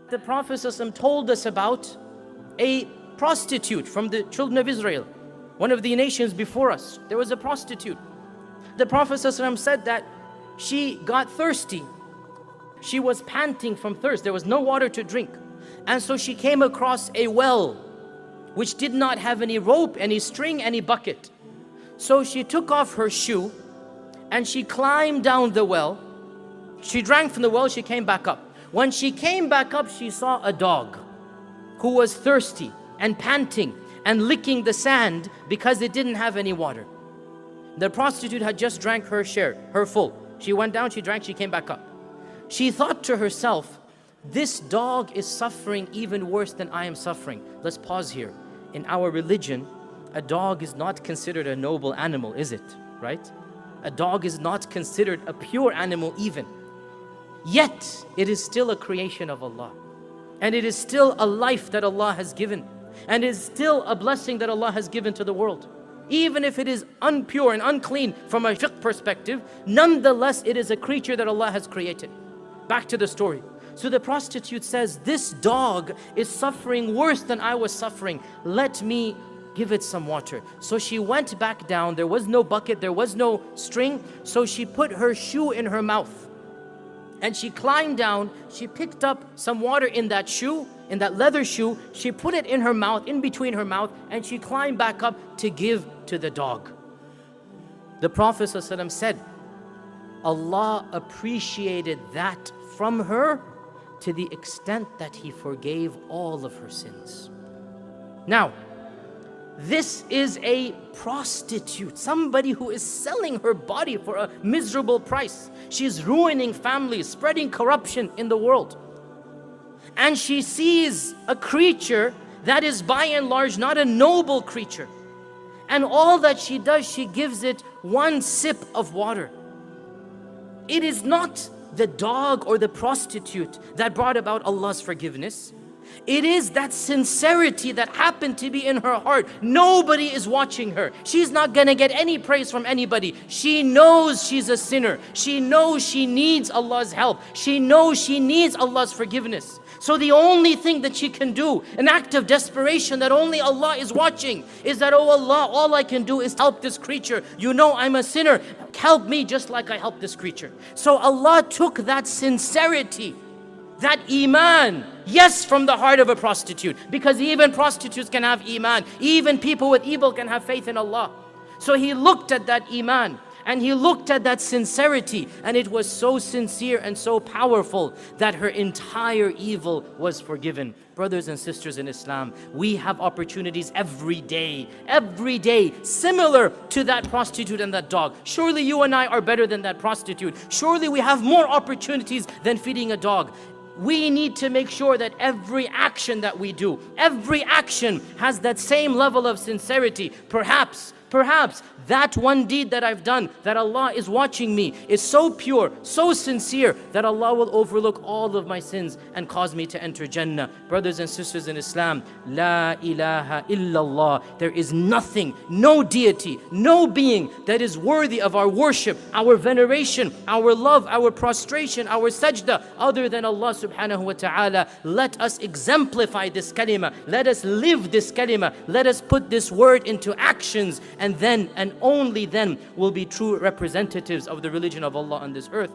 The Prophet ﷺ told us about a prostitute from the children of Israel, one of the nations before us. There was a prostitute. The Prophet ﷺ said that she got thirsty. She was panting from thirst. There was no water to drink. And so she came across a well which did not have any rope, any string, any bucket. So she took off her shoe and she climbed down the well. She drank from the well, she came back up. When she came back up, she saw a dog who was thirsty and panting and licking the sand because it didn't have any water. The prostitute had just drank her share, her full. She went down, she drank, she came back up. She thought to herself, this dog is suffering even worse than I am suffering. Let's pause here. In our religion, a dog is not considered a noble animal, is it? Right? A dog is not considered a pure animal even. Yet, it is still a creation of Allah. And it is still a life that Allah has given. And it is still a blessing that Allah has given to the world. Even if it is impure and unclean from a fiqh perspective, nonetheless it is a creature that Allah has created. Back to the story. So the prostitute says, this dog is suffering worse than I was suffering. Let me give it some water. So she went back down. There was no bucket, there was no string. So she put her shoe in her mouth. And she climbed down, she picked up some water in that shoe, in that leather shoe. She put it in her mouth, in between her mouth, and she climbed back up to give to the dog. The Prophet ﷺ said, Allah appreciated that from her to the extent that He forgave all of her sins. Now, this is a prostitute, somebody who is selling her body for a miserable price. She's ruining families, spreading corruption in the world. And she sees a creature that is by and large not a noble creature. And all that she does, she gives it one sip of water. It is not the dog or the prostitute that brought about Allah's forgiveness. It is that sincerity that happened to be in her heart. Nobody is watching her. She's not gonna get any praise from anybody. She knows she's a sinner. She knows she needs Allah's help. She knows she needs Allah's forgiveness. So the only thing that she can do, an act of desperation that only Allah is watching, is that, oh Allah, all I can do is help this creature. You know I'm a sinner. Help me just like I helped this creature. So Allah took that sincerity, that iman, yes, from the heart of a prostitute, because even prostitutes can have iman. Even people with evil can have faith in Allah. So He looked at that iman and He looked at that sincerity, and it was so sincere and so powerful that her entire evil was forgiven. Brothers and sisters in Islam, we have opportunities every day, similar to that prostitute and that dog. Surely you and I are better than that prostitute. Surely we have more opportunities than feeding a dog. We need to make sure that every action that we do, every action has that same level of sincerity. Perhaps that one deed that I've done, that Allah is watching me, is so pure, so sincere, that Allah will overlook all of my sins and cause me to enter Jannah. Brothers and sisters in Islam, La ilaha illallah. There is nothing, no deity, no being that is worthy of our worship, our veneration, our love, our prostration, our sajda, other than Allah subhanahu wa ta'ala. Let us exemplify this kalima. Let us live this kalima. Let us put this word into actions, and then and only then will be true representatives of the religion of Allah on this earth.